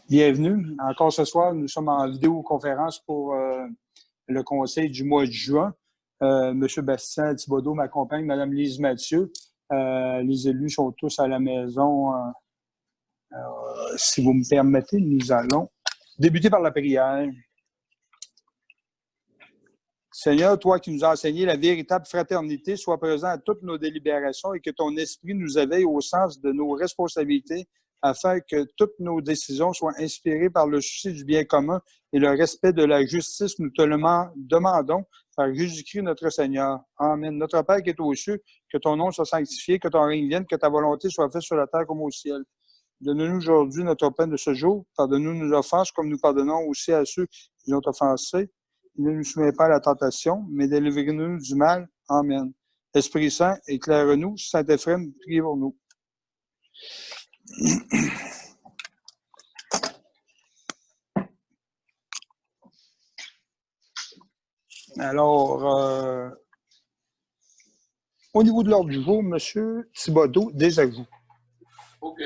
Bienvenue. Encore ce soir, nous sommes en vidéoconférence pour le conseil du mois de juin. Monsieur Bastien Thibodeau m'accompagne, Madame Lise Mathieu. Les élus sont tous à la maison. Si vous me permettez, nous allons débuter par la prière. Seigneur, toi qui nous as enseigné la véritable fraternité, sois présent à toutes nos délibérations et que ton esprit nous éveille au sens de nos responsabilités afin que toutes nos décisions soient inspirées par le souci du bien commun et le respect de la justice. Nous te le demandons par Jésus-Christ notre Seigneur. Amen. Notre Père qui est aux cieux, que ton nom soit sanctifié, que ton règne vienne, que ta volonté soit faite sur la terre comme au ciel. Donne-nous aujourd'hui notre pain de ce jour. Pardonne-nous nos offenses comme nous pardonnons aussi à ceux qui nous ont offensés. Ne nous soumets pas à la tentation, mais délivre-nous du mal. Amen. Esprit Saint, éclaire-nous. Saint-Éphrem, priez pour nous. Alors, au niveau de l'ordre du jour, M. Thibodeau, des ajouts. OK.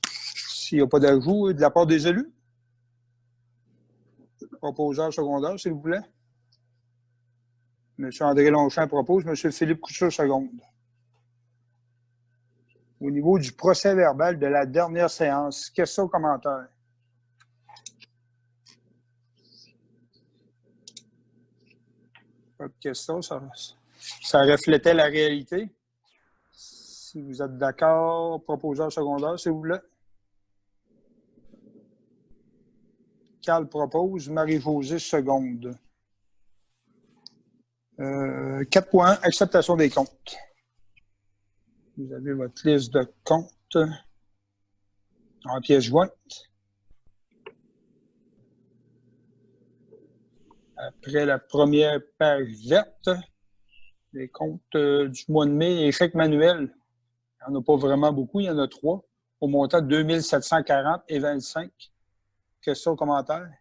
S'il n'y a pas d'ajout de la part des élus? Proposeur secondaire, s'il vous plaît. M. André Longchamp propose. M. Philippe Couture seconde. Au niveau du procès verbal de la dernière séance, questions, commentaires? Pas de questions, ça reflétait la réalité. Si vous êtes d'accord, proposeur secondaire, s'il vous plaît. Carl propose, Marie-Josée seconde. 4.1, acceptation des comptes. Vous avez votre liste de comptes en pièce jointe. Après la première page verte, les comptes du mois de mai, échec manuel. Il n'y en a pas vraiment beaucoup, il y en a 3, au montant de 2740 et 25. Questions, commentaires?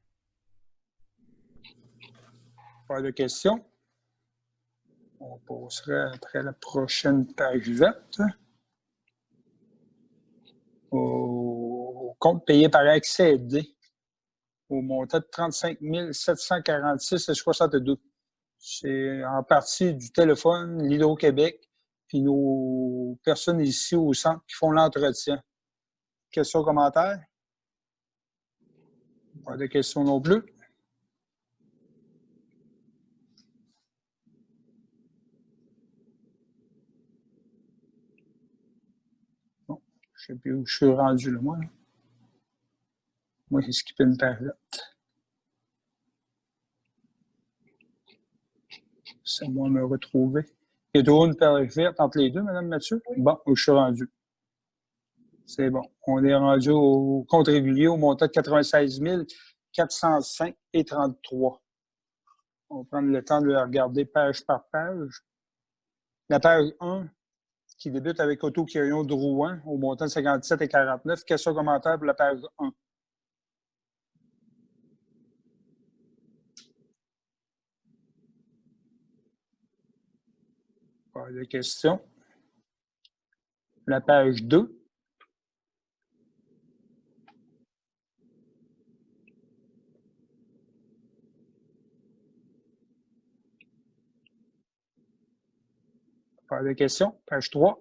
Pas de questions. On passerait après la prochaine page verte au compte payé par accédé au montant de 35 746,62. C'est en partie du téléphone, l'Hydro-Québec, puis nos personnes ici au centre qui font l'entretien. Questions, commentaires? Pas de questions non plus. Bon, je ne sais plus où je suis rendu là, moi. Moi, j'ai skippé une page verte. C'est moi me retrouver. Il y a toujours une page verte entre les deux, Mme Mathieu? Oui. Bon, où je suis rendu. C'est bon. On est rendu au compte régulier au montant de 96 405,33. On va prendre le temps de le regarder page par page. La page 1, qui débute avec Auto-Quirion Drouin, au montant de 57,49. Question commentaire pour la page 1. Pas de questions. La page 2. Pas de questions. Page 3.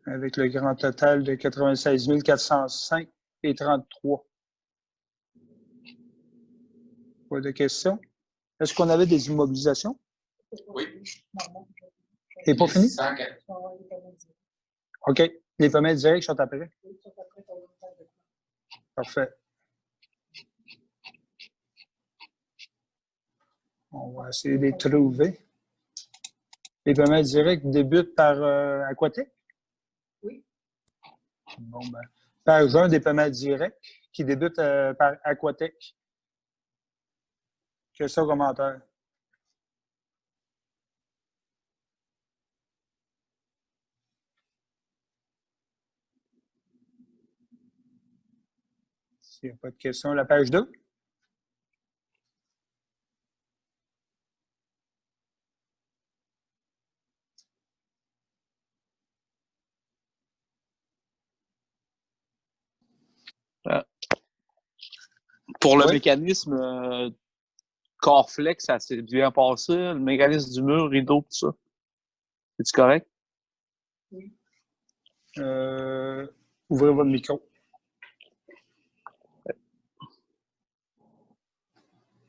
Avec le grand total de 96 405,33. Pas de questions. Est-ce qu'on avait des immobilisations? Oui. C'est pas fini? 104. OK. Les paiements directs sont après? Parfait. On va essayer de les trouver. Les paiements directs débutent par Aquatec? Oui. Bon, ben, page 1 des paiements directs qui débutent par Aquatec. Question, commentaire? S'il n'y a pas de questions, la page 2. Pour le Oui. mécanisme corps flex, ça s'est bien passé. Le mécanisme du mur, rideau, tout ça. C'est-tu correct? Ouvrez votre micro.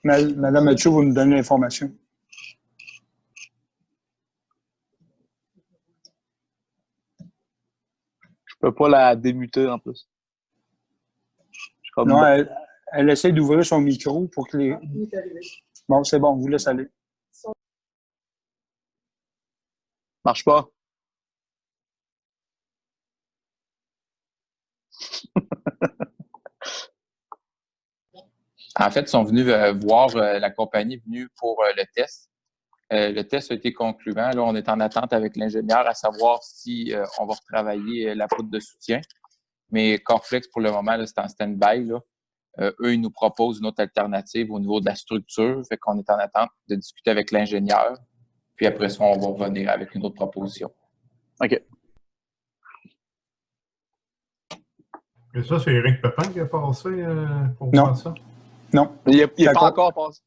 Madame Mathieu, vous nous donnez l'information. Je peux pas la démuter en plus. Non, elle essaie d'ouvrir son micro pour que les... Bon, c'est bon, on vous laisse aller. Marche pas. En fait, ils sont venus voir la compagnie est venue pour le test. Le test a été concluant. Là, on est en attente avec l'ingénieur à savoir si on va retravailler la poutre de soutien. Mais Corflex, pour le moment, c'est en stand-by. Là. Eux, ils nous proposent une autre alternative au niveau de la structure. Fait qu'on est en attente de discuter avec l'ingénieur. Puis après ça, on va revenir avec une autre proposition. OK. Et ça, c'est Éric Pépin qui a passé pour Non. voir ça? Non. Il n'est pas encore passé.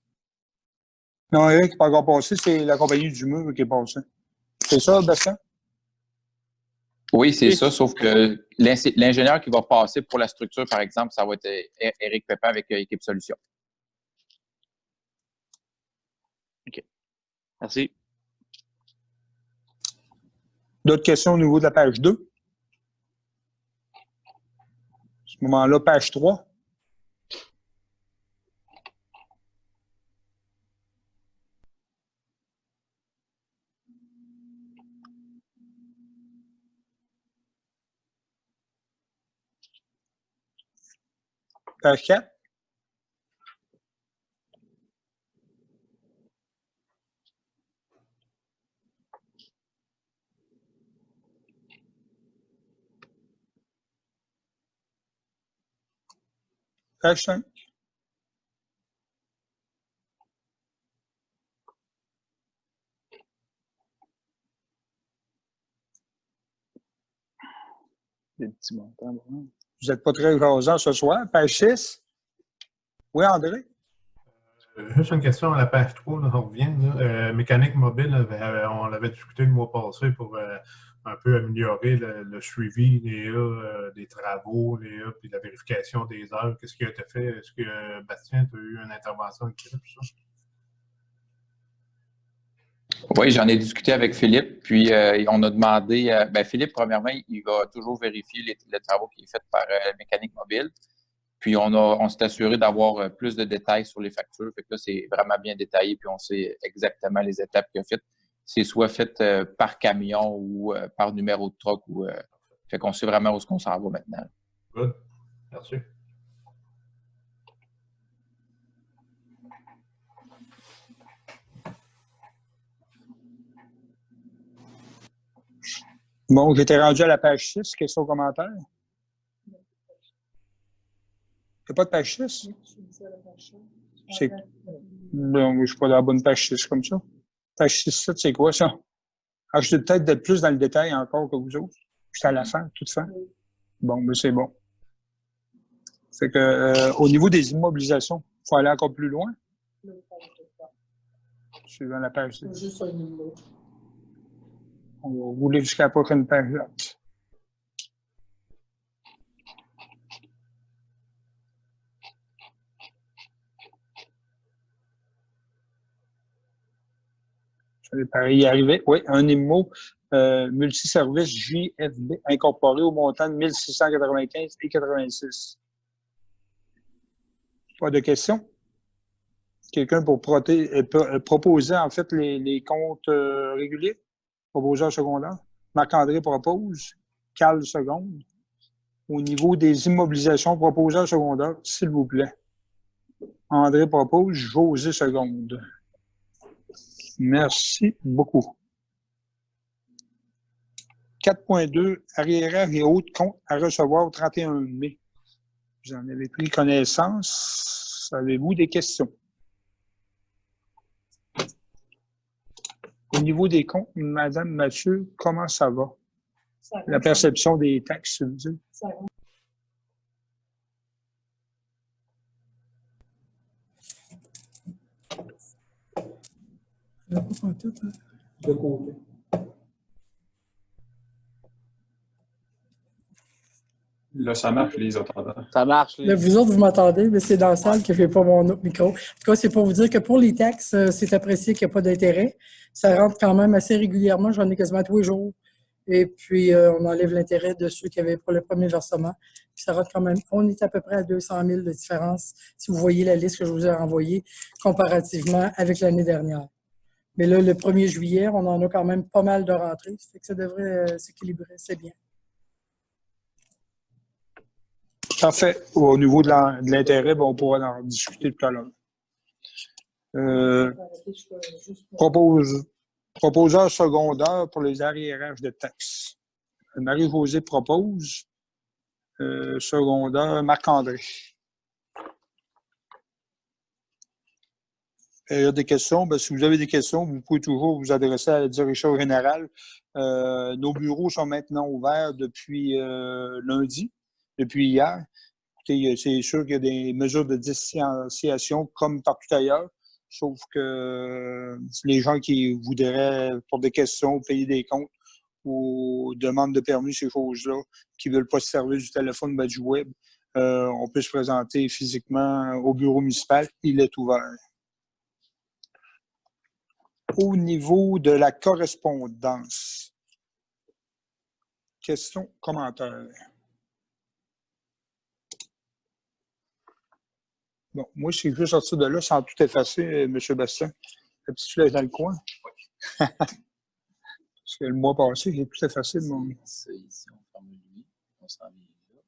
Non, Eric n'est pas encore passé. C'est la compagnie du mur qui est passée. C'est ça, Bastien? Oui, c'est ça, sauf que l'ingénieur qui va passer pour la structure, par exemple, ça va être Éric Pépin avec Équipe Solutions. OK. Merci. D'autres questions au niveau de la page 2? À ce moment-là, page 3. Page 4. Page 5. Des petits montants. Bon. Vous n'êtes pas très jasant ce soir. Page 6. Oui, André? Juste une question à la page 3, là, on revient. Là. Mécanique mobile, on l'avait discuté le mois passé pour un peu améliorer le suivi des travaux, puis la vérification des heures. Qu'est-ce qui a été fait? Est-ce que Bastien, tu as eu une intervention avec Philippe sur ça? Oui, j'en ai discuté avec Philippe, puis on a demandé, Philippe, premièrement, il va toujours vérifier les travaux qui sont faits par Mécanique mobile. Puis on s'est assuré d'avoir plus de détails sur les factures. Fait que là, c'est vraiment bien détaillé, puis on sait exactement les étapes qu'il a faites. C'est soit fait par camion ou par numéro de truck. Fait qu'on sait vraiment où est-ce qu'on s'en va maintenant. Good. Merci. Bon, j'étais rendu à la page 6. Questions, commentaires? Il n'y a pas de page 6? C'est... Non, je ne suis pas dans la bonne page 6 comme ça. Page 6, 7, c'est quoi ça? Ah, je suis peut-être d'être plus dans le détail encore que vous autres. Je suis à la fin, toute fin. Bon, mais c'est bon. C'est que au niveau des immobilisations, il faut aller encore plus loin. Suivant la page 6. Juste un numéro. On va rouler jusqu'à la prochaine page. Là. Ça va pareil y arriver. Oui, un IMO multiservice JFB incorporé au montant de 1695 et 86. Pas de questions? Quelqu'un pour proposer en fait les comptes réguliers? Proposeur secondaire. Marc-André propose. Cal seconde. Au niveau des immobilisations, proposeur secondaire, s'il vous plaît. André propose. José seconde. Merci beaucoup. 4.2, arriérage et autres comptes à recevoir au 31 mai. Vous en avez pris connaissance. Avez-vous des questions? Au niveau des comptes, Madame Mathieu, comment ça va? La perception des taxes, je veux dire. De côté. Là, ça marche, les entendants. Ça marche. Là, vous autres, vous m'entendez, mais c'est dans la salle que je n'ai pas mon autre micro. En tout cas, c'est pour vous dire que pour les taxes, c'est apprécié qu'il n'y a pas d'intérêt. Ça rentre quand même assez régulièrement. J'en ai quasiment tous les jours. Et puis, on enlève l'intérêt de ceux qui avaient pour le premier versement. Puis ça rentre quand même. On est à peu près à 200 000 de différence, si vous voyez la liste que je vous ai envoyée, comparativement avec l'année dernière. Mais là, le 1er juillet, on en a quand même pas mal de rentrées. Ça fait que ça devrait s'équilibrer. C'est bien. Parfait. Au niveau de l'intérêt, on pourra en discuter tout à l'heure. Proposeur secondaire pour les arriérages de taxes. Marie-Josée propose. Secondaire, Marc-André. Il y a des questions. Bien, si vous avez des questions, vous pouvez toujours vous adresser à la direction générale. Nos bureaux sont maintenant ouverts depuis lundi, depuis hier. Écoutez, c'est sûr qu'il y a des mesures de distanciation comme partout ailleurs, sauf que les gens qui voudraient, pour des questions, payer des comptes ou demandes de permis, ces choses-là, qui ne veulent pas se servir du téléphone ou du web, on peut se présenter physiquement au bureau municipal. Il est ouvert. Au niveau de la correspondance, questions, commentaires? Bon, moi, je veux sortir de là sans tout effacer, M. Bastien. La petite flèche dans le coin. Parce que le mois passé, j'ai tout effacé de mon... C'est ici, on ferme lui, on s'en vient là,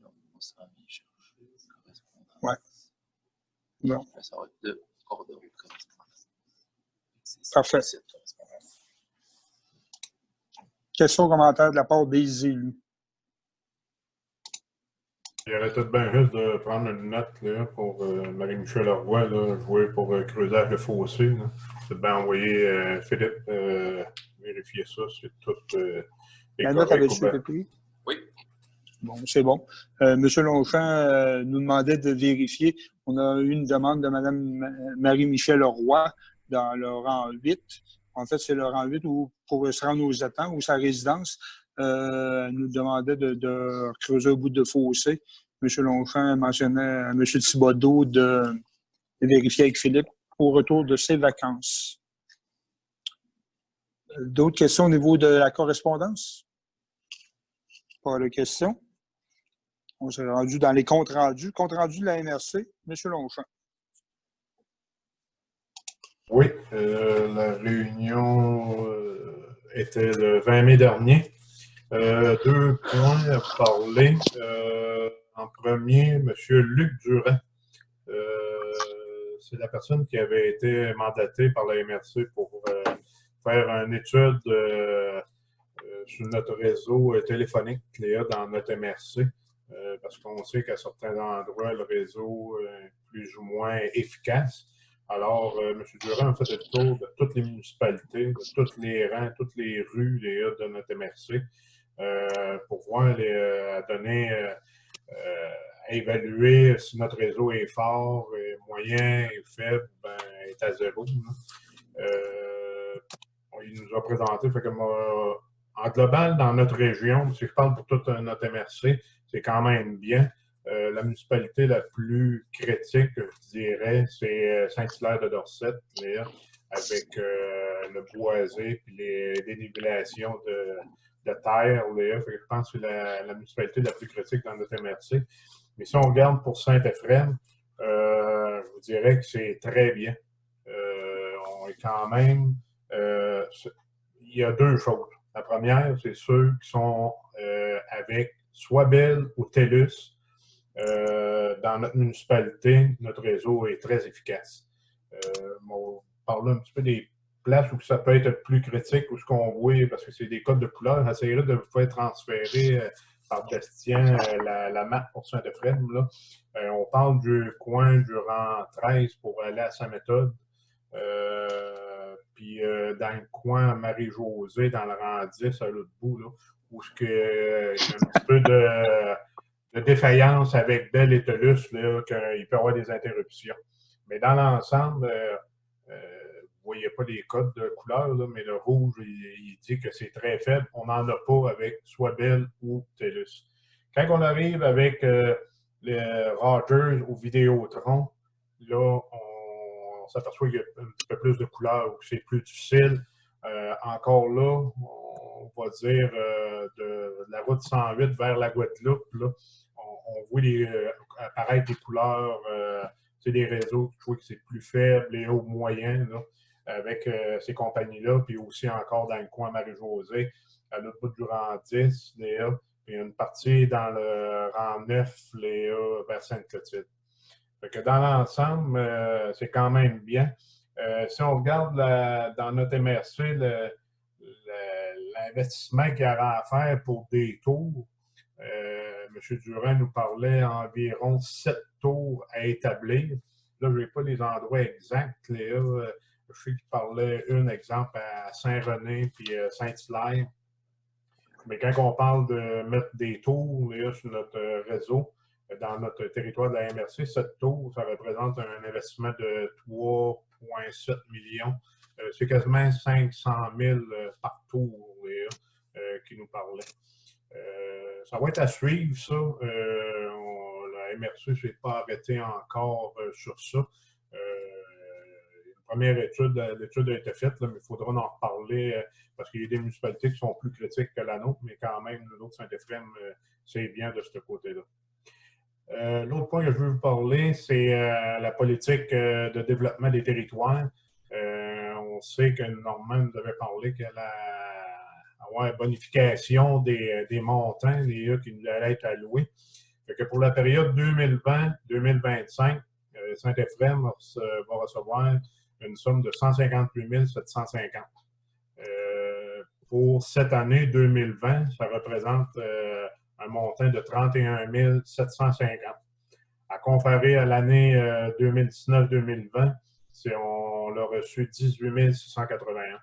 là, on s'en vient chercher correspondance. Ouais. Bon. Là, ça va être de coordonnées de correspondance. Parfait. Questions, commentaires de la part des élus? Il aurait tout bien juste de prendre une note là, pour Marie-Michel Leroy, là, jouer pour creusage de fossé. Là. C'est bien envoyer Philippe vérifier ça. C'est tout. La note avait-tu été prise? Oui. Bon, c'est bon. M. Longchamp nous demandait de vérifier. On a eu une demande de Mme Marie-Michel Leroy dans le rang 8. En fait, c'est le rang 8 où, pour se rendre aux étangs ou sa résidence. Elle nous demandait de creuser un bout de fossé. M. Longchamp mentionnait à M. Thibodeau de vérifier avec Philippe au retour de ses vacances. D'autres questions au niveau de la correspondance? Pas de questions. On s'est rendu dans les comptes rendus. Compte rendu de la MRC, M. Longchamp. Oui, la réunion était le 20 mai dernier. 2 points à parler. En premier, M. Luc Durand. C'est la personne qui avait été mandatée par la MRC pour faire une étude sur notre réseau téléphonique Cléa dans notre MRC. Parce qu'on sait qu'à certains endroits, le réseau est plus ou moins efficace. Alors, M. Durand a fait le tour de toutes les municipalités, de tous les rangs, toutes les rues de notre MRC. Pour voir, à évaluer si notre réseau est fort, est moyen, est faible, ben, est à zéro. Il nous a présenté, fait que en global, dans notre région, si je parle pour toute notre MRC, c'est quand même bien. La municipalité la plus critique, je dirais, c'est Saint-Hilaire de Dorset, avec le boisé et les dénivelations de terre. Je pense que c'est la municipalité la plus critique dans notre MRC. Mais si on regarde pour Saint-Ephrem, je vous dirais que c'est très bien. On est quand même... il y a 2 choses. La première, c'est ceux qui sont avec soit Bell ou TELUS. Dans notre municipalité, notre réseau est très efficace. On parle un petit peu des places où ça peut être plus critique, où ce qu'on voit, parce que c'est des codes de couleur, essayer de vous faire transférer par Bastien, la map pour Saint-Ephraim. On parle du coin du rang 13 pour aller à sa méthode. Puis dans le coin Marie-Josée, dans le rang 10, à l'autre bout, là, où il y a un petit peu de défaillance avec Belle et Telus, là, qu'il peut y avoir des interruptions. Mais dans l'ensemble, vous ne voyez pas les codes de couleur, là, mais le rouge, il dit que c'est très faible. On n'en a pas avec soit Bell ou TELUS. Quand on arrive avec les Rogers ou Vidéotron, là, on s'aperçoit qu'il y a un petit peu plus de couleurs, où c'est plus difficile. Encore là, on va dire de la route 108 vers la Guadeloupe, là, on voit apparaître des couleurs, des réseaux, je trouve que c'est plus faible, les hauts moyens, là, avec ces compagnies-là, puis aussi encore dans le coin Marie-Josée, à l'autre bout du rang 10, Léa, puis une partie dans le rang 9, Léa, vers Sainte-Clotilde. Fait que dans l'ensemble, c'est quand même bien. Si on regarde dans notre MRC, l'investissement qu'il y aura à faire pour des tours, M. Durand nous parlait environ 7 tours à établir. Là, je n'ai pas les endroits exacts, Léa. Je sais qu'il parlait un exemple à Saint-René puis Saint-Hilaire. Mais quand on parle de mettre des tours Léa, sur notre réseau, dans notre territoire de la MRC, 7 tours, ça représente un investissement de 3,7 millions. C'est quasiment 500 000 par tour, Léa, qui nous parlait. Ça va être à suivre, ça. La MRC ne s'est pas arrêtée encore sur ça. Une première étude, l'étude a été faite, là, mais il faudra en reparler parce qu'il y a des municipalités qui sont plus critiques que la nôtre, mais quand même, l'autre Saint-Ephraim, c'est bien de ce côté-là. L'autre point que je veux vous parler, c'est la politique de développement des territoires. On sait que Normand nous avait parlé qu'elle avoir une bonification des montants qui nous allaient être alloués. Fait que pour la période 2020-2025, Saint-Ephraim va recevoir une somme de 158 750. Pour cette année 2020, ça représente un montant de 31 750. À comparer à l'année 2019-2020, on a reçu 18 681.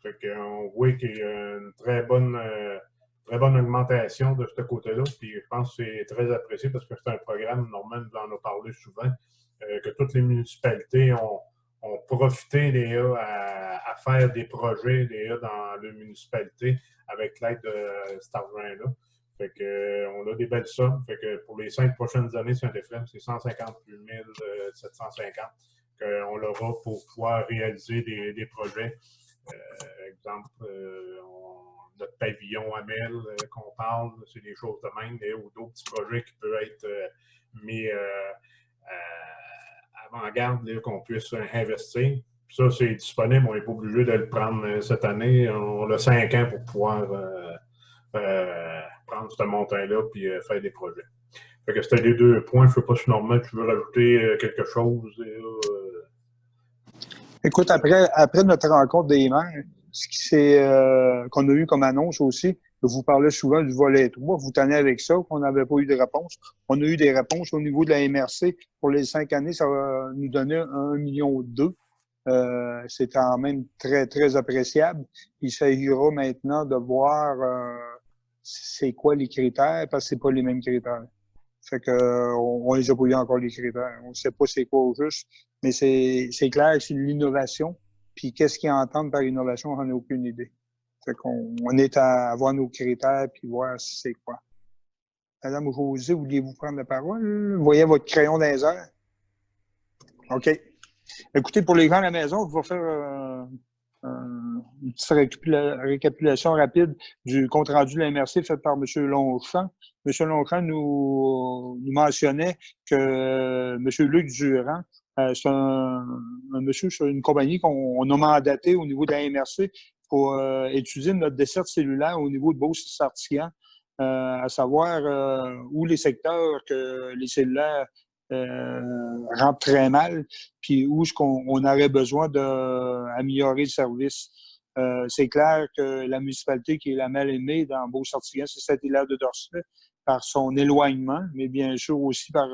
Fait qu'on voit qu'il y a une très bonne augmentation de ce côté-là. Puis je pense que c'est très apprécié parce que c'est un programme, Normand nous en a parlé souvent, que toutes les municipalités ont profité à faire des projets dans les municipalités avec l'aide de cet argent-là. Fait que, on a des belles sommes. Fait que pour les 5 prochaines années, Saint-Ephraim, c'est 158 750 qu'on aura pour pouvoir réaliser des projets. Exemple, notre pavillon à Mel qu'on parle, c'est des choses de même, ou d'autres petits projets qui peuvent être mis avant-garde qu'on puisse investir. Puis ça, c'est disponible, on n'est pas obligé de le prendre cette année. On a 5 ans pour pouvoir prendre ce montant-là et faire des projets. Fait que c'était les 2 points. Je ne sais pas si Normand, tu veux rajouter quelque chose. Écoute, après notre rencontre des maires, ce qu'on a eu comme annonce aussi, vous parlez souvent du volet 3, vous tenez avec ça, qu'on n'avait pas eu de réponse. On a eu des réponses au niveau de la MRC. Pour les 5 années, ça va nous donner 1,2 million. C'est quand même très, très appréciable. Il s'agira maintenant de voir c'est quoi les critères, parce que c'est pas les mêmes critères. Fait que on les a pas eu encore les critères. On ne sait pas c'est quoi au juste, mais c'est clair que c'est de l'innovation. Puis qu'est-ce qu'ils entendent par innovation, on n'en a aucune idée. Fait qu'on est à avoir nos critères puis voir si c'est quoi. Madame Josée, vouliez-vous prendre la parole? Vous voyez votre crayon dans les airs? OK. Écoutez, pour les gens à la maison, je vais faire une petite récapitulation rapide du compte-rendu de la MRC fait par M. Longchamp. M. Longchamp nous mentionnait que M. Luc Durand, c'est un monsieur sur une compagnie qu'on a mandaté au niveau de la MRC pour étudier notre desserte cellulaire au niveau de Beauce-Sartiguan, à savoir où les secteurs que les cellulaires rentrent très mal, puis où est-ce qu'on aurait besoin d'améliorer le service. C'est clair que la municipalité qui est la mal aimée dans Beauce-Sartiguan, c'est Saint-Hilaire de Dorset, par son éloignement, mais bien sûr aussi par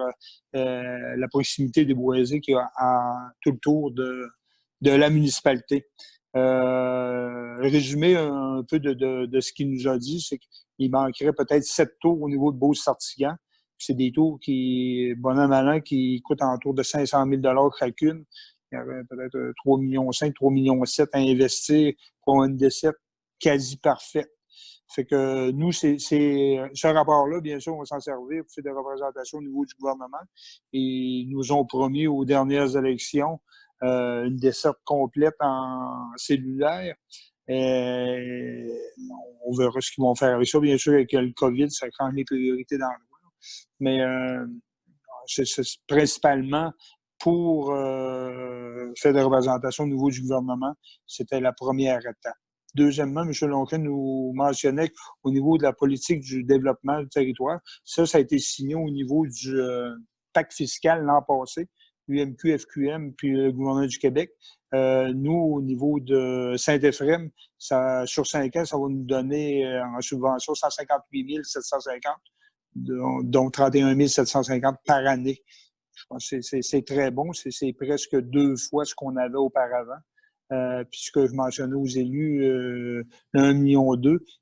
la proximité des boisés qui est à tout le tour de la municipalité. Résumé un peu de ce qu'il nous a dit, c'est qu'il manquerait peut-être 7 tours au niveau de Beauce-Sartiguan. C'est des tours qui, bon an, mal an, qui coûtent autour de 500 000 chacune. Il y aurait peut-être 3,5 millions, 3,7 millions à investir pour une décette quasi parfaite. Fait que nous, c'est ce rapport-là, bien sûr, on va s'en servir pour faire des représentations au niveau du gouvernement. Et ils nous ont promis aux dernières élections une desserte complète en cellulaire. On verra ce qu'ils vont faire avec ça. Bien sûr, avec le COVID, ça prend les priorités dans le droit. Mais c'est principalement pour faire des représentations au niveau du gouvernement. C'était la première étape. Deuxièmement, M. Lonquin nous mentionnait qu'au niveau de la politique du développement du territoire, ça a été signé au niveau du pacte fiscal l'an passé, UMQ, FQM, puis le gouvernement du Québec. Nous, au niveau de Saint-Éphrem, sur 5 ans, ça va nous donner en subvention 158 750, dont 31 750 par année. Je pense que c'est très bon. C'est presque 2 fois ce qu'on avait auparavant. Puis ce que je mentionnais aux élus, le 1,2 million,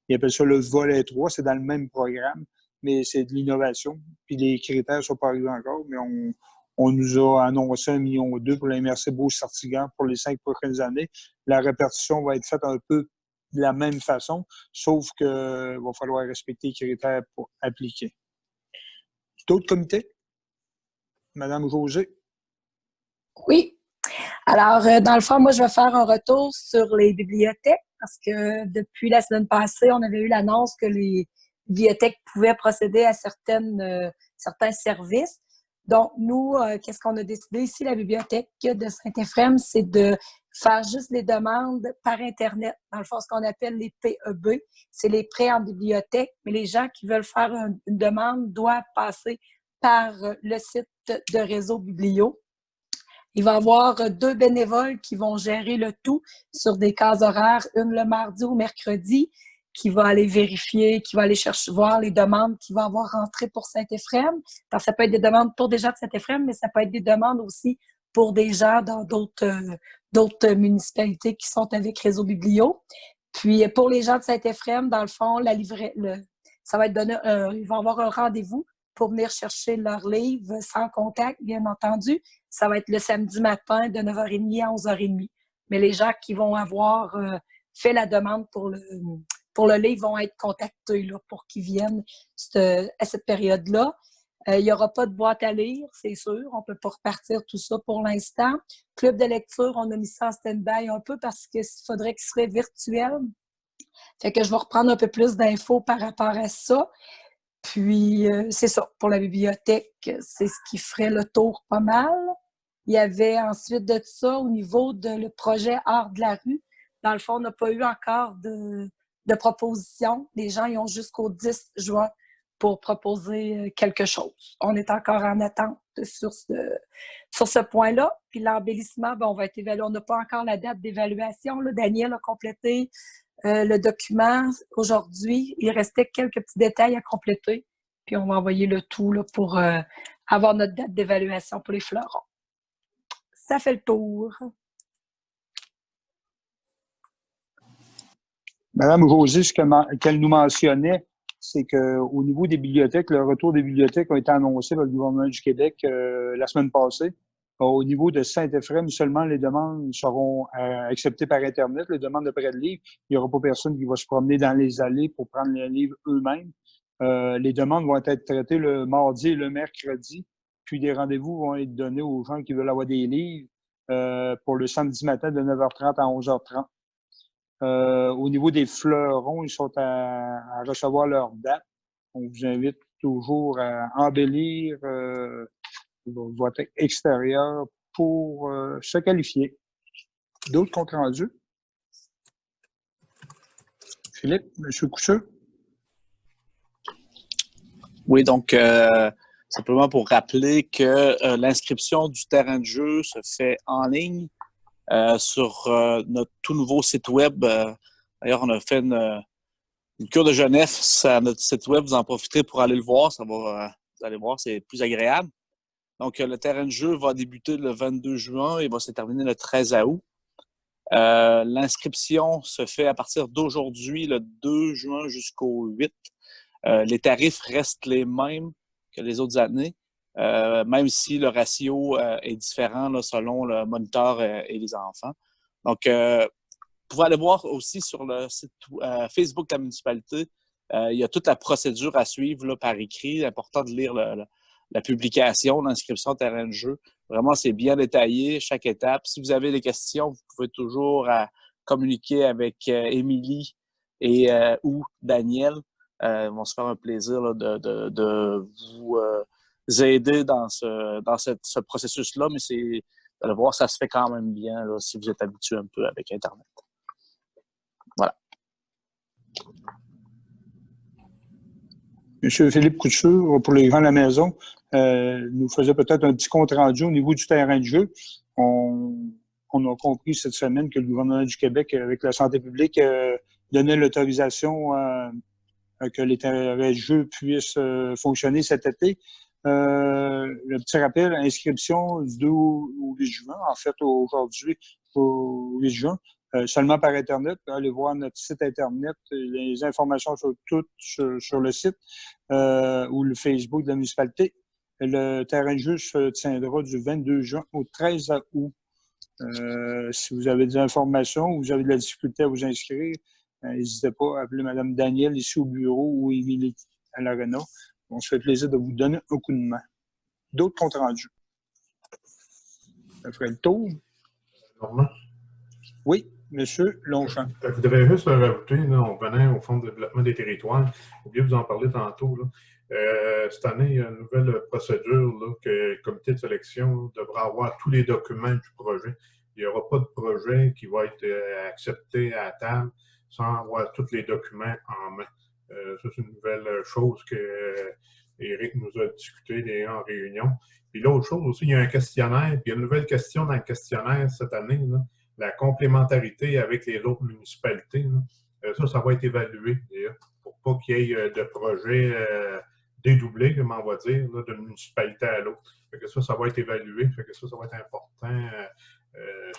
ils appellent ça le volet 3, c'est dans le même programme, mais c'est de l'innovation. Puis les critères ne sont pas arrivés encore, mais on nous a annoncé 1,2 million pour la MRC Beauce-Sartiguan pour les 5 prochaines années. La répartition va être faite un peu de la même façon, sauf qu'il va falloir respecter les critères pour appliquer. D'autres comités? Madame José? Oui. Alors, dans le fond, moi, je vais faire un retour sur les bibliothèques parce que depuis la semaine passée, on avait eu l'annonce que les bibliothèques pouvaient procéder à certains services. Donc, nous, qu'est-ce qu'on a décidé ici, la bibliothèque de Saint-Éphrem, c'est de faire juste les demandes par Internet. Dans le fond, ce qu'on appelle les PEB, c'est les prêts en bibliothèque, mais les gens qui veulent faire une demande doivent passer par le site de Réseau Biblio. Il va y avoir 2 bénévoles qui vont gérer le tout sur des cases horaires, une le mardi ou mercredi, qui va aller vérifier, qui va aller chercher, voir les demandes qui vont avoir rentrées pour Saint-Éphrem. Alors, ça peut être des demandes pour des gens de Saint-Éphrem, mais ça peut être des demandes aussi pour des gens dans d'autres municipalités qui sont avec Réseau Biblio. Puis, pour les gens de Saint-Éphrem, dans le fond, ça va être donné, ils vont avoir un rendez-vous pour venir chercher leur livre sans contact, bien entendu. Ça va être le samedi matin de 9h30 à 11h30. Mais les gens qui vont avoir fait la demande pour le livre vont être contactés là, pour qu'ils viennent à cette période-là. Il n'y aura pas de boîte à lire, c'est sûr. On ne peut pas repartir tout ça pour l'instant. Club de lecture, on a mis ça en stand-by un peu parce qu'il faudrait qu'il serait virtuel. Fait que je vais reprendre un peu plus d'infos par rapport à ça. Puis, c'est ça. Pour la bibliothèque, c'est ce qui ferait le tour pas mal. Il y avait ensuite de ça, au niveau le projet Art de la rue, dans le fond, on n'a pas eu encore de proposition. Les gens ils ont jusqu'au 10 juin pour proposer quelque chose. On est encore en attente sur ce point-là. Puis l'embellissement, on va être évalué. On n'a pas encore la date d'évaluation. Là. Daniel a complété le document aujourd'hui. Il restait quelques petits détails à compléter. Puis on va envoyer le tout là, pour avoir notre date d'évaluation pour les fleurons. Ça fait le tour. Madame José, ce qu'elle nous mentionnait, c'est qu'au niveau des bibliothèques, le retour des bibliothèques a été annoncé par le gouvernement du Québec la semaine passée. Au niveau de Saint-Éphrem, seulement les demandes seront acceptées par Internet, les demandes de prêt de livres. Il n'y aura pas personne qui va se promener dans les allées pour prendre les livres eux-mêmes. Les demandes vont être traitées le mardi et le mercredi, puis des rendez-vous vont être donnés aux gens qui veulent avoir des livres pour le samedi matin de 9h30 à 11h30. Au niveau des fleurons, ils sont à recevoir leur date. On vous invite toujours à embellir votre extérieur pour se qualifier. D'autres comptes rendus? Philippe, M. Couture? Oui, donc, simplement pour rappeler que l'inscription du terrain de jeu se fait en ligne. sur notre tout nouveau site web. D'ailleurs, on a fait une cure de jeunesse à notre site web. Vous en profiterez pour aller le voir. Vous allez voir, c'est plus agréable. Donc, le terrain de jeu va débuter le 22 juin et va se terminer le 13 août. L'inscription se fait à partir d'aujourd'hui, le 2 juin jusqu'au 8. Les tarifs restent les mêmes que les autres années, même si le ratio est différent là, selon le moniteur et les enfants. Donc, vous pouvez aller voir aussi sur le site Facebook de la municipalité. Il y a toute la procédure à suivre là, par écrit. C'est important de lire la publication, l'inscription au terrain de jeu. Vraiment, c'est bien détaillé, chaque étape. Si vous avez des questions, vous pouvez toujours communiquer avec Émilie ou Daniel. Ils vont se faire un plaisir là, de vous aider dans ce processus-là, mais vous allez voir, ça se fait quand même bien là, si vous êtes habitué un peu avec Internet. Voilà. Monsieur Philippe Couture, pour les gens de la maison, nous faisait peut-être un petit compte-rendu au niveau du terrain de jeu. On a compris cette semaine que le gouvernement du Québec, avec la santé publique, donnait l'autorisation que les terrains de jeu puissent fonctionner cet été. Le petit rappel, inscription du 2 au 8 juin, en fait, aujourd'hui, au 8 juin. Seulement par Internet. Allez voir notre site Internet. Les informations sont toutes sur le site ou le Facebook de la municipalité. Le terrain de jeu se tiendra du 22 juin au 13 août. Si vous avez des informations ou vous avez de la difficulté à vous inscrire, n'hésitez pas à appeler Mme Daniel ici au bureau ou Émilie à l'Arena. On se fait plaisir de vous donner un coup de main. D'autres comptes rendus. Ça ferait le tour. Normand? Oui. Monsieur Longchamp. Je voudrais juste rajouter, là, on venait au Fonds de développement des territoires. J'ai oublié de vous en parler tantôt. Là. Cette année, il y a une nouvelle procédure là, que le comité de sélection devra avoir tous les documents du projet. Il n'y aura pas de projet qui va être accepté à la table sans avoir tous les documents en main. Ça, c'est une nouvelle chose que Éric nous a discuté en réunion. Puis l'autre chose aussi, il y a un questionnaire, puis il y a une nouvelle question dans le questionnaire cette année, là. La complémentarité avec les autres municipalités. Ça va être évalué pour pas qu'il y ait de projets dédoublés, comme on va dire, là, d'une municipalité à l'autre. Ça va être évalué. Ça va être important.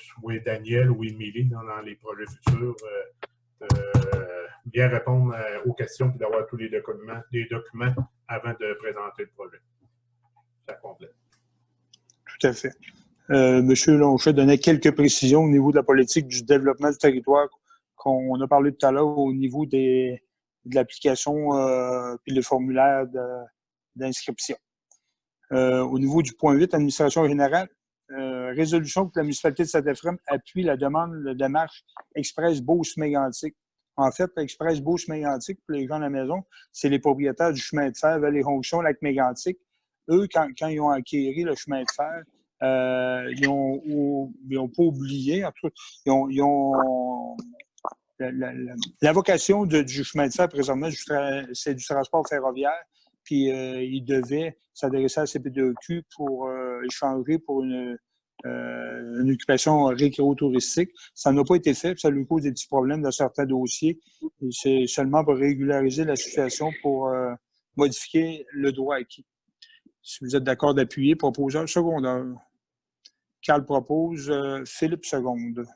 Soit Daniel ou Émilie dans les projets futurs, bien répondre aux questions et d'avoir tous les documents avant de présenter le projet. Ça complète. Tout à fait. Monsieur Lonchet donnait quelques précisions au niveau de la politique du développement du territoire qu'on a parlé tout à l'heure au niveau de l'application puis le formulaire d'inscription. Au niveau du point 8, administration générale, résolution que la municipalité de Saint-Éphrem appuie la demande de démarche Express Beauce-Mégantic. En fait, Express Beauce-Mégantic, pour les gens de la maison, c'est les propriétaires du chemin de fer Vallée-Jonction, Lac-Mégantic. Eux, quand ils ont acquis le chemin de fer, ils n'ont pas oublié, en tout cas, la vocation du chemin de fer présentement, c'est du transport ferroviaire, puis ils devaient s'adresser à la CPDEQ pour échanger pour une occupation récréo-touristique. Ça n'a pas été fait, puis ça lui cause des petits problèmes dans certains dossiers. C'est seulement pour régulariser la situation, pour modifier le droit acquis. Si vous êtes d'accord d'appuyer, proposeur secondaire. Carl propose, Philippe seconde.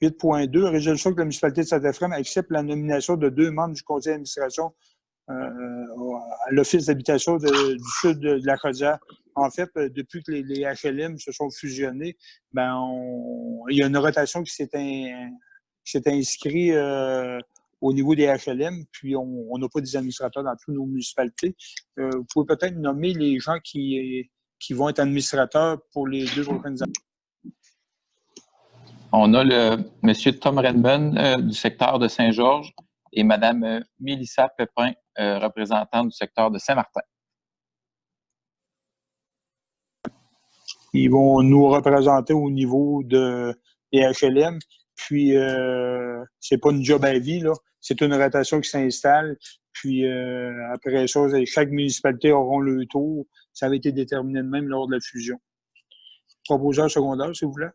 8.2, résolution que la municipalité de Saint-Éphrem accepte la nomination de 2 membres du conseil d'administration à l'Office d'habitation du sud de la Chaudière. En fait, depuis que les HLM se sont fusionnés, il y a une rotation qui s'est inscrite au niveau des HLM, puis on n'a pas des administrateurs dans toutes nos municipalités. Vous pouvez peut-être nommer les gens qui vont être administrateurs pour les 2 prochaines années. On a M. Tom Redmond du secteur de Saint-Georges et Mme Mélissa Pépin, représentante du secteur de Saint-Martin. Ils vont nous représenter au niveau des HLM. Puis, c'est pas une job à vie, là. C'est une rotation qui s'installe. Puis, après ça, chaque municipalité auront le tour. Ça avait été déterminé de même lors de la fusion. Proposeur secondaire, s'il vous plaît.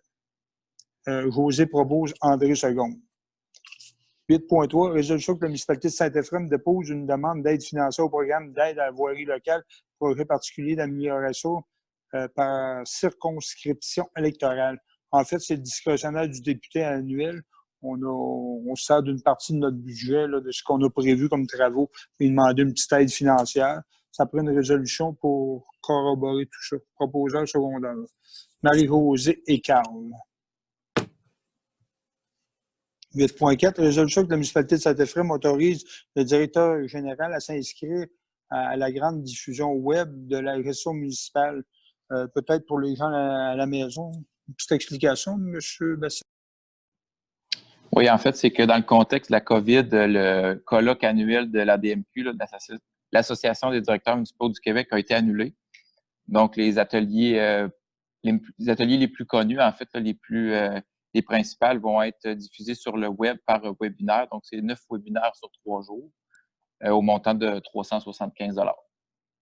José propose, André seconde. 8.3. Résolution que la municipalité de Saint-Éphrem dépose une demande d'aide financière au programme d'aide à la voirie locale, projet particulier d'amélioration par circonscription électorale. En fait, c'est le discrétionnaire du député annuel. On se sert d'une partie de notre budget, là, de ce qu'on a prévu comme travaux, et demander une petite aide financière. Ça prend une résolution pour corroborer tout ça. Proposeur secondaire. Marie-Rosée et Carl. 8.4. Résolution que la municipalité de Saint-Éphrem autorise le directeur général à s'inscrire à la grande diffusion web de la gestion municipale. Peut-être pour les gens à la maison. Une petite explication, M. Bastien? Oui, en fait, c'est que dans le contexte de la COVID, le colloque annuel de l'ADMQ, là, de l'Association des directeurs municipaux du Québec, a été annulé. Donc, les ateliers les plus connus, en fait, là, les principales vont être diffusées sur le web par webinaire. Donc, c'est 9 webinaires sur 3 jours au montant de 375 $.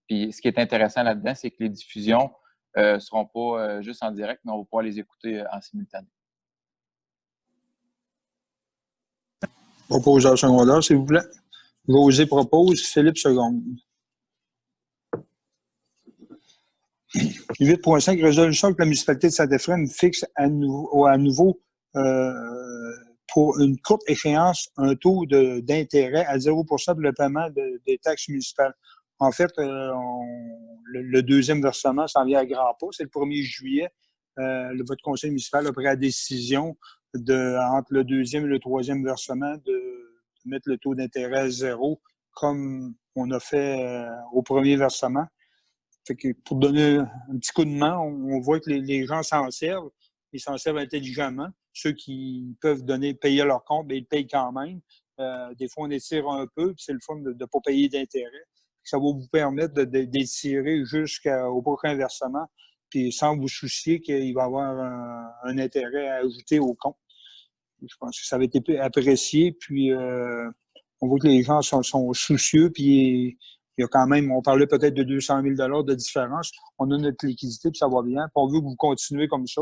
Puis, ce qui est intéressant là-dedans, c'est que les diffusions ne seront pas juste en direct, mais on va pouvoir les écouter en simultané. Proposeur secondaire, s'il vous plaît. José propose, Philippe seconde. 8.5. Résolution que la municipalité de Saint-Éphrem fixe à nouveau pour une courte échéance un taux d'intérêt à 0 % pour le paiement des taxes municipales. En fait, le deuxième versement s'en vient à grands pas. C'est le 1er juillet. Votre conseil municipal a pris la décision entre le deuxième et le troisième versement de mettre le taux d'intérêt à 0, comme on a fait au premier versement. Fait que pour donner un petit coup de main, on voit que les gens s'en servent. Ils s'en servent intelligemment. Ceux qui peuvent payer leur compte, bien, ils payent quand même. Des fois, on étire un peu, puis c'est le fun de ne pas payer d'intérêt. Ça va vous permettre d'étirer jusqu'au prochain versement, puis sans vous soucier qu'il va y avoir un intérêt à ajouter au compte. Je pense que ça va été apprécié, puis on voit que les gens sont soucieux, puis il y a quand même, on parlait peut-être de 200 000 $ de différence. On a notre liquidité, puis ça va bien. Puis on veut que vous continuez comme ça,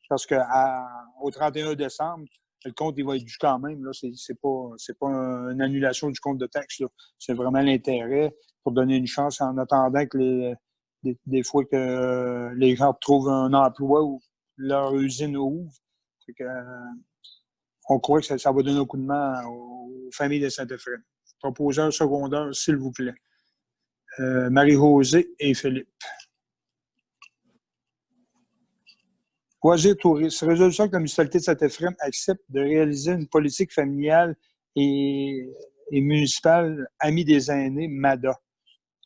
parce qu'au 31 décembre, le compte, il va être dû quand même. Là, c'est pas une annulation du compte de taxe. C'est vraiment l'intérêt pour donner une chance en attendant que des fois que les gens trouvent un emploi ou leur usine ouvre. Fait que, on croit que ça va donner un coup de main aux familles de Saint-Éphrem. Proposeur secondaire, s'il vous plaît. Marie-Rosée et Philippe. Loisirs touristes. Résolution que la municipalité de Saint-Éphrem accepte de réaliser une politique familiale et municipale Amis des aînés, MADA.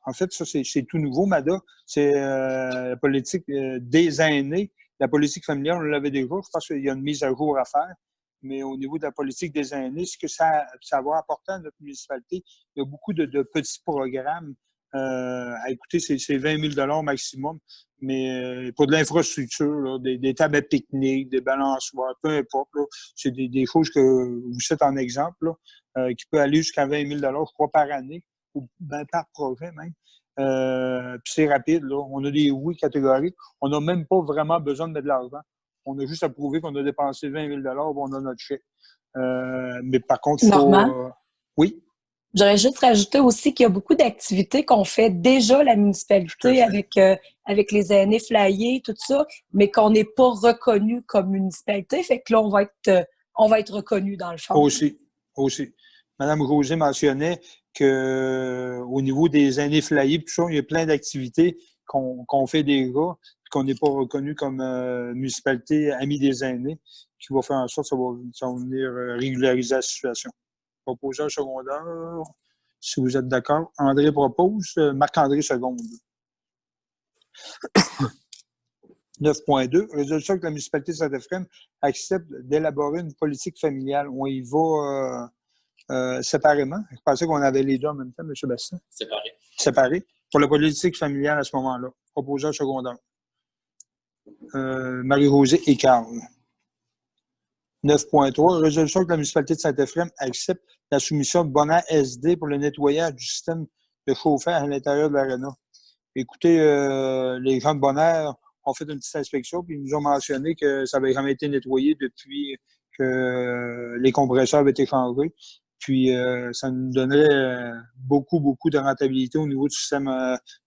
En fait, ça, c'est tout nouveau, MADA. C'est la politique des aînés. La politique familiale, on l'avait déjà. Je pense qu'il y a une mise à jour à faire. Mais au niveau de la politique des aînés, ce que ça va apporter à notre municipalité, il y a beaucoup de petits programmes. À écouter, c'est 20 000 $ maximum. Mais pour de l'infrastructure, là, des tables à pique-nique, des balançoires, peu importe, là, c'est des choses que vous citez en exemple, là, qui peut aller jusqu'à 20 000 $, je crois, par année, ou ben, par projet même. Puis c'est rapide, là. On a des oui catégoriques. On n'a même pas vraiment besoin de mettre de l'argent. On a juste à prouver qu'on a dépensé 20 000 $, on a notre chèque. Mais par contre, il faut... Normand? Oui? J'aurais juste rajouté aussi qu'il y a beaucoup d'activités qu'on fait déjà la municipalité avec les aînés flyés, tout ça, mais qu'on n'est pas reconnu comme municipalité. Fait que là, on va être reconnu dans le fond. Aussi. Madame Rosé mentionnait qu'au niveau des aînés flyés, tout ça, il y a plein d'activités qu'on fait déjà, qu'on n'est pas reconnu comme municipalité Amis des aînés, qui va faire en sorte que ça va venir régulariser la situation. Proposeur secondaire, si vous êtes d'accord. André propose, Marc-André seconde. 9.2. Résolution que la municipalité de Saint-Éphrem accepte d'élaborer une politique familiale. On y va séparément. Je pensais qu'on avait les deux en même temps, M. Bastien. Séparé. Pour la politique familiale à ce moment-là. Proposeur secondaire. Marie-Rosée et Carl. 9.3. Résolution que la municipalité de Saint-Éphrem accepte la soumission de Bonaire SD pour le nettoyage du système de chauffage à l'intérieur de l'aréna. Écoutez, les gens de Bonaire, ont fait une petite inspection, puis ils nous ont mentionné que ça n'avait jamais été nettoyé depuis que les compresseurs avaient été changés. Puis, ça nous donnerait beaucoup de rentabilité au niveau du système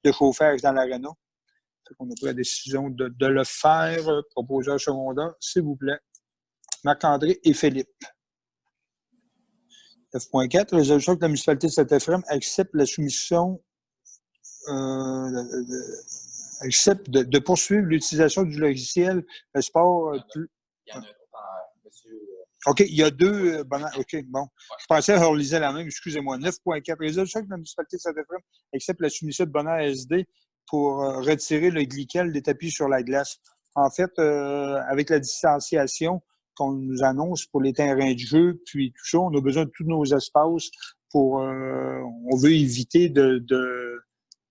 de chauffage dans l'aréna. On a pris la décision de le faire. Proposeur secondaire, s'il vous plaît. Marc-André et Philippe. 9.4. Résolution que la municipalité de Saint-Euphrème accepte la soumission accepte de poursuivre l'utilisation du logiciel sport. Il y en a un autre, monsieur. OK, il y a deux. OK, bon. Je pensais que je relisais la même, excusez-moi. 9.4. Résolution que la municipalité de Saint-Euphrème accepte la soumission de Bonheur SD pour retirer le glycal des tapis sur la glace. En fait, avec la distanciation qu'on nous annonce pour les terrains de jeu, puis tout ça, on a besoin de tous nos espaces pour... on veut éviter de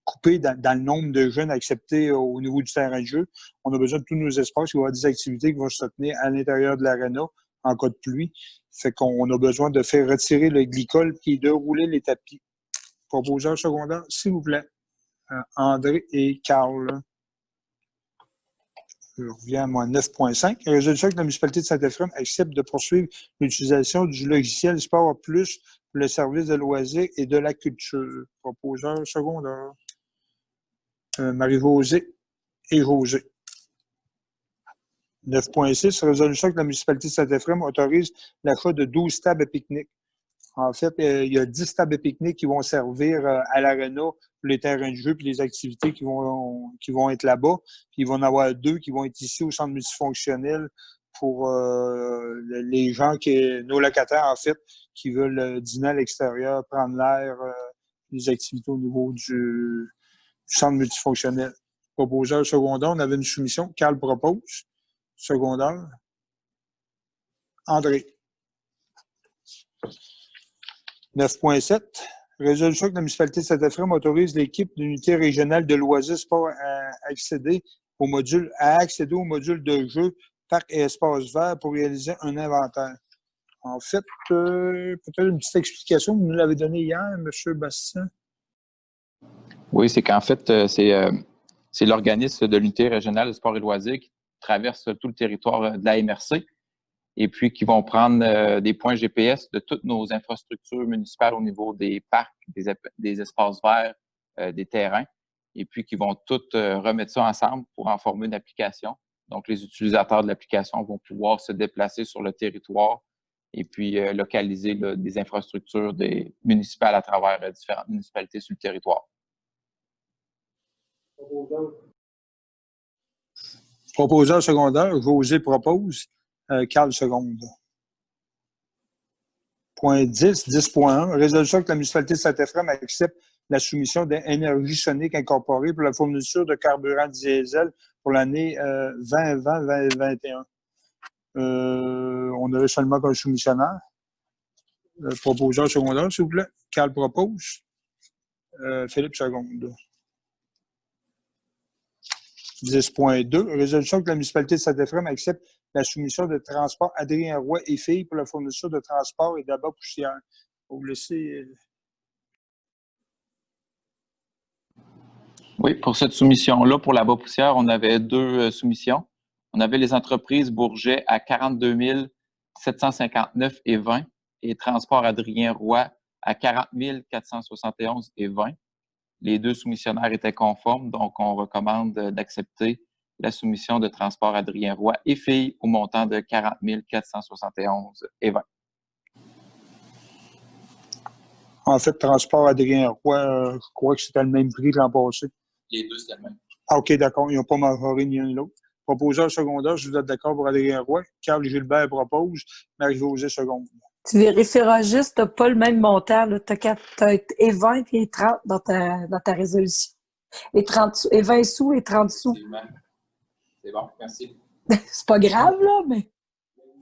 couper dans le nombre de jeunes acceptés au niveau du terrain de jeu. On a besoin de tous nos espaces. Il va y avoir des activités qui vont se tenir à l'intérieur de l'aréna en cas de pluie. Fait qu'on a besoin de faire retirer le glycol et de rouler les tapis. Proposeur secondaire, s'il vous plaît. André et Carl. Je reviens à moi 9.5. Résolution que la municipalité de Saint-Euphrème accepte de poursuivre l'utilisation du logiciel Sport Plus pour le service de loisirs et de la culture. Proposeur secondaire. Marie-Josée et José. 9.6. Résolution que la municipalité de Saint-Euphrème autorise l'achat de 12 tables à pique-nique. En fait, il y a 10 tables à pique-nique qui vont servir à l'aréna pour les terrains de jeu et les activités qui vont être là-bas. Puis il va y en avoir 2 qui vont être ici au centre multifonctionnel pour les gens nos locataires, en fait, qui veulent dîner à l'extérieur, prendre l'air, les activités au niveau du centre multifonctionnel. Proposeur secondaire, on avait une soumission. Carl propose. Secondaire. André. 9.7. Résolution que la municipalité de Saint-Euphrème autorise l'équipe d'unité régionale de loisirs sport à accéder au module de jeu, parc et espace vert pour réaliser un inventaire. En fait, peut-être une petite explication, vous nous l'avez donnée hier, M. Bastien. Oui, c'est qu'en fait, c'est l'organisme de l'unité régionale de sport et loisirs qui traverse tout le territoire de la MRC et puis qui vont prendre des points GPS de toutes nos infrastructures municipales au niveau des parcs, des espaces verts, des terrains, et puis qui vont toutes remettre ça ensemble pour en former une application. Donc, les utilisateurs de l'application vont pouvoir se déplacer sur le territoire et puis localiser des infrastructures municipales à travers différentes municipalités sur le territoire. Proposeur secondaire, José propose. Carl seconde. Point 10, 10.1. Résolution que la municipalité de Saint-Euphrème accepte la soumission d'Énergie Sonique Incorporée pour la fourniture de carburant diesel pour l'année 2020-2021. On avait seulement qu'un soumissionnaire. Proposeur secondaire, s'il vous plaît. Carl propose. Philippe seconde. 10.2. Résolution que la municipalité de Saint-Euphrème accepte la soumission de transport Adrien Roy et filles pour la fourniture de transport et d'abat poussière. Vous laissez. Oui, pour cette soumission-là, pour l'abat poussière, on avait 2 soumissions. On avait les entreprises Bourget à 42 759,20 et Transport Adrien Roy à 40 471,20. Les 2 soumissionnaires étaient conformes, donc on recommande d'accepter la soumission de Transport Adrien Roy et filles au montant de 40 471,20. En fait, Transport Adrien Roy, je crois que c'était le même prix que l'an passé. Les 2, c'était le même. Ah, OK, d'accord. Ils n'ont pas majoré ni l'un ni l'autre. Proposeur secondaire, je vous êtes d'accord pour Adrien Roy. Carl Gilbert propose. Marie-Josée seconde. Tu vérifieras juste, tu n'as pas le même montant. Tu as et 20 et 30 dans ta résolution. Et 20 sous et 30 sous. C'est bon, merci. C'est pas grave, là, mais...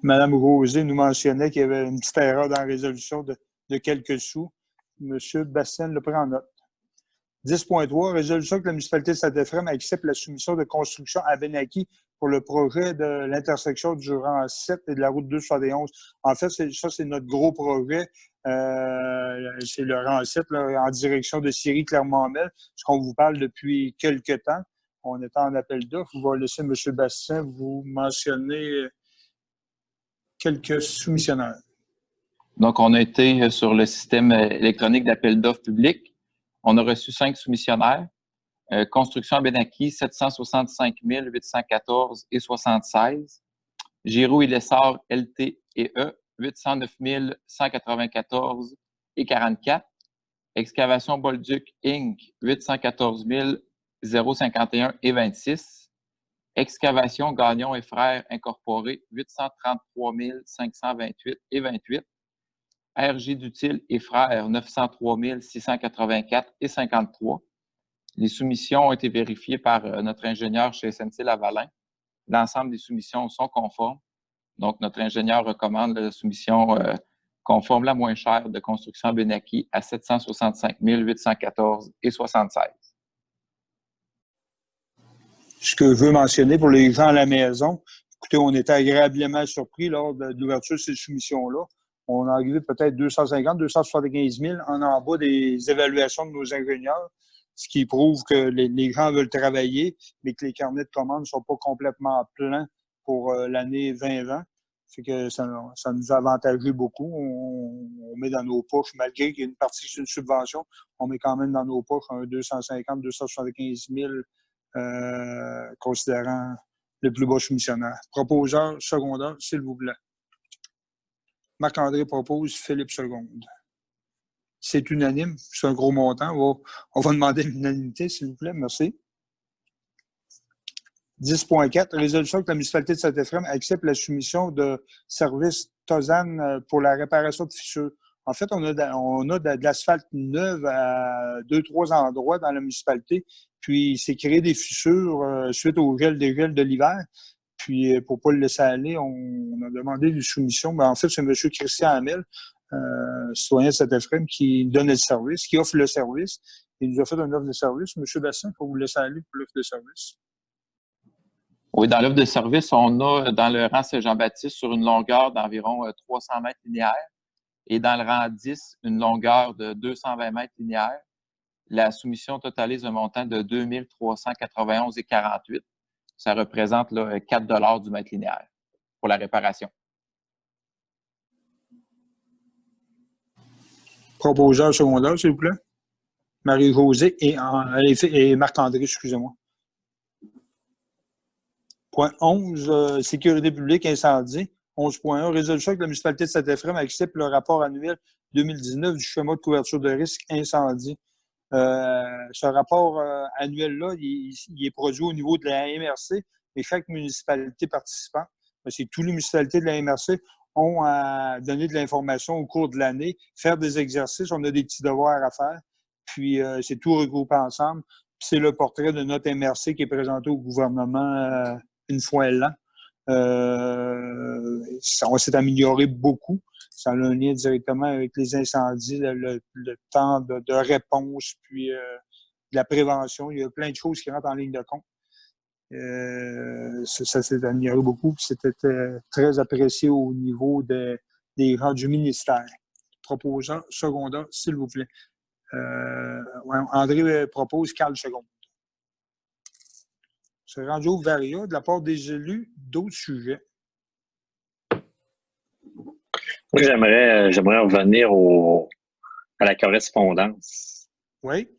Mme Rosé nous mentionnait qu'il y avait une petite erreur dans la résolution de quelques sous. M. Bastien le prend en note. 10.3. Résolution que la municipalité de Saint-Euphrème accepte la soumission de construction à Benaki pour le projet de l'intersection du rang 7 et de la route 271. En fait, c'est notre gros projet. C'est le rang 7 là, en direction de Syrie-Clermont-Amel, ce qu'on vous parle depuis quelques temps. On est en appel d'offres. Je vais laisser M. Bastien vous mentionner quelques soumissionnaires. Donc, on a été sur le système électronique d'appel d'offres public. On a reçu 5 soumissionnaires. Construction Benaki, 765 814 et 76. Giroux et Lessard, LT et E, 809 194 et 44. Excavation Bolduc, Inc., 814 051 et 26. Excavation Gagnon et Frères Incorporés, 833 528 et 28. RG Dutil et Frères, 903 684 et 53. Les soumissions ont été vérifiées par notre ingénieur chez SNC-Lavalin. L'ensemble des soumissions sont conformes. Donc, notre ingénieur recommande la soumission conforme la moins chère de Construction Benaki à 765 814 et 76. Ce que je veux mentionner pour les gens à la maison, écoutez, on était agréablement surpris lors de l'ouverture de ces soumissions-là. On a arrivé peut-être 250, 275 000 en bas des évaluations de nos ingénieurs, ce qui prouve que les gens veulent travailler, mais que les carnets de commandes ne sont pas complètement pleins pour l'année 2020. C'est que ça nous a avantagé beaucoup. On met dans nos poches, malgré qu'il y a une partie c'est une subvention, on met quand même dans nos poches un 250, 275 000 considérant le plus bas soumissionnaire. Proposeur secondaire, s'il vous plaît. Marc-André propose, Philippe seconde. C'est unanime, c'est un gros montant. On va demander l'unanimité, s'il vous plaît. Merci. 10.4. Résolution que la municipalité de Saint-Éphrem accepte la soumission de service Tozan pour la réparation de fissures. En fait, on a de l'asphalte neuve à 2-3 endroits dans la municipalité. Puis, il s'est créé des fissures suite au dégel de l'hiver. Puis, pour ne pas le laisser aller, on a demandé une soumission. Mais en fait, c'est M. Christian Hamel, citoyen de Saint-Éphrem, qui donne le service, qui offre le service. Il nous a fait une offre de service. M. Bastien, il faut vous laisser aller pour l'offre de service. Oui, dans l'offre de service, on a dans le rang Saint-Jean-Baptiste sur une longueur d'environ 300 mètres linéaires et dans le rang 10, une longueur de 220 mètres linéaires. La soumission totalise un montant de 2 391,48. Ça représente là, 4 $ du mètre linéaire pour la réparation. Proposeur secondaire, s'il vous plaît. Marie-Josée et Marc-André, excusez-moi. Point 11, sécurité publique, incendie. 11.1, résolution que la municipalité de Saint-Éphrem accepte le rapport annuel 2019 du schéma de couverture de risque incendie. Ce rapport annuel-là, il est produit au niveau de la MRC et chaque municipalité participante, c'est toutes les municipalités de la MRC ont à donner de l'information au cours de l'année, faire des exercices, on a des petits devoirs à faire, puis c'est tout regroupé ensemble. Puis c'est le portrait de notre MRC qui est présenté au gouvernement une fois l'an. Ça s'est amélioré beaucoup. Ça a un lien directement avec les incendies, le temps de réponse, puis de la prévention. Il y a plein de choses qui rentrent en ligne de compte. Ça s'est amélioré beaucoup. C'était très apprécié au niveau des gens du ministère. Proposant secondaire, s'il vous plaît. André propose Carl seconde. C'est rendu au Varia de la part des élus d'autres sujets. Moi, j'aimerais revenir à la correspondance. Oui.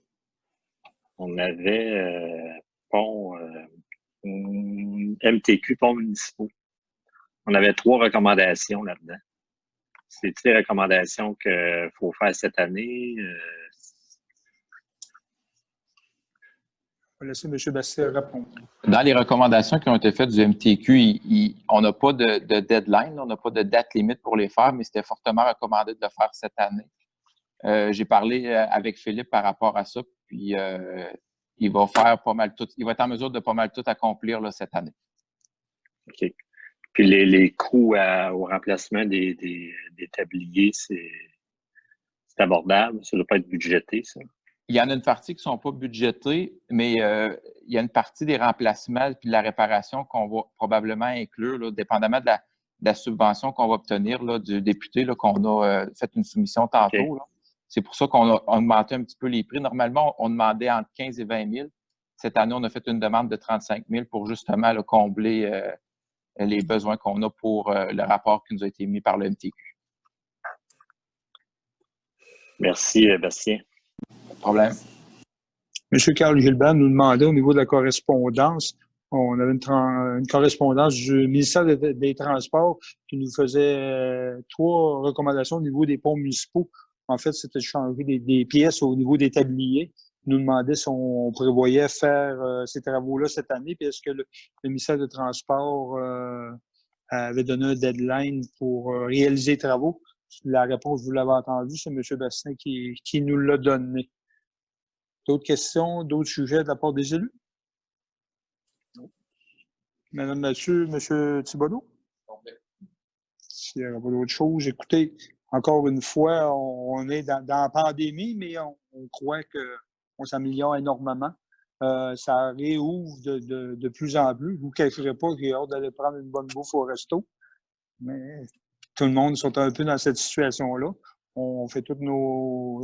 On avait pont MTQ, ponts municipaux. On avait 3 recommandations là-dedans. C'est les recommandations qu'il faut faire cette année. On va laisser M. Bastien répondre. Dans les recommandations qui ont été faites du MTQ, on n'a pas de deadline, on n'a pas de date limite pour les faire, mais c'était fortement recommandé de le faire cette année. J'ai parlé avec Philippe par rapport à ça, puis il va faire pas mal tout. Il va être en mesure de pas mal tout accomplir là, cette année. OK. Puis les coûts au remplacement des tabliers, c'est abordable. Ça ne doit pas être budgété, ça. Il y en a une partie qui ne sont pas budgétées, mais il y a une partie des remplacements et de la réparation qu'on va probablement inclure, là, dépendamment de la subvention qu'on va obtenir là, du député, là, qu'on a fait une soumission tantôt. Okay. C'est pour ça qu'on a augmenté un petit peu les prix. Normalement, on demandait entre 15 et 20 000. cette année, on a fait une demande de 35 000 pour justement là, combler les besoins qu'on a pour le rapport qui nous a été mis par le MTQ. Merci, Bastien. Pas de problème. M. Carl Gilbert nous demandait au niveau de la correspondance, on avait une correspondance du ministère des Transports qui nous faisait 3 recommandations au niveau des ponts municipaux. En fait, c'était de changer des pièces au niveau des tabliers. Il nous demandait si on prévoyait faire ces travaux-là cette année, puis est-ce que le ministère des Transports avait donné un deadline pour réaliser les travaux. La réponse, vous l'avez entendu, c'est M. Bastien qui nous l'a donné. D'autres questions, d'autres sujets de la part des élus? Madame Mathieu, M. Thibodeau? S'il n'y a pas d'autre chose, écoutez, encore une fois, on est dans la pandémie, mais on croit qu'on s'améliore énormément. Ça réouvre de plus en plus. Je ne vous cacherai pas que j'ai hâte d'aller prendre une bonne bouffe au resto. Mais tout le monde est un peu dans cette situation-là. On fait toutes nos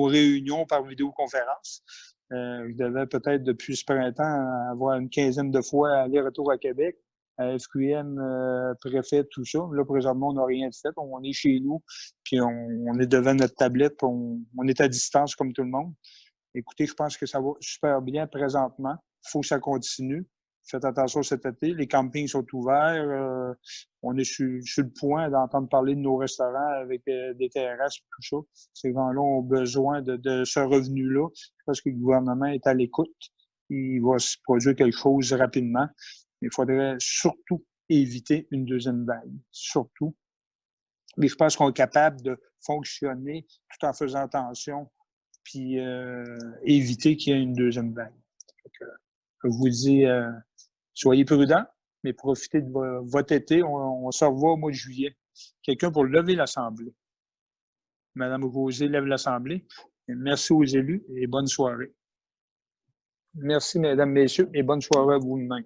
réunions par vidéoconférence. Je devais peut-être depuis ce printemps avoir une quinzaine de fois aller-retour à Québec, à FQM, préfet, tout ça. Là, présentement, on n'a rien fait. On est chez nous, puis on est devant notre tablette, puis on est à distance comme tout le monde. Écoutez, je pense que ça va super bien présentement. Il faut que ça continue. Faites attention cet été. Les campings sont ouverts. On est sur le point d'entendre parler de nos restaurants avec des terrasses et tout ça. Ces gens-là ont besoin de ce revenu-là. Je pense que le gouvernement est à l'écoute. Il va se produire quelque chose rapidement. Il faudrait surtout éviter une deuxième vague. Surtout. Mais je pense qu'on est capable de fonctionner tout en faisant attention puis éviter qu'il y ait une deuxième vague. Je vous dis, soyez prudents, mais profitez de votre été. On se revoit au mois de juillet. Quelqu'un pour lever l'Assemblée. Madame Rosé lève l'Assemblée. Merci aux élus et bonne soirée. Merci, mesdames, messieurs, et bonne soirée à vous-même.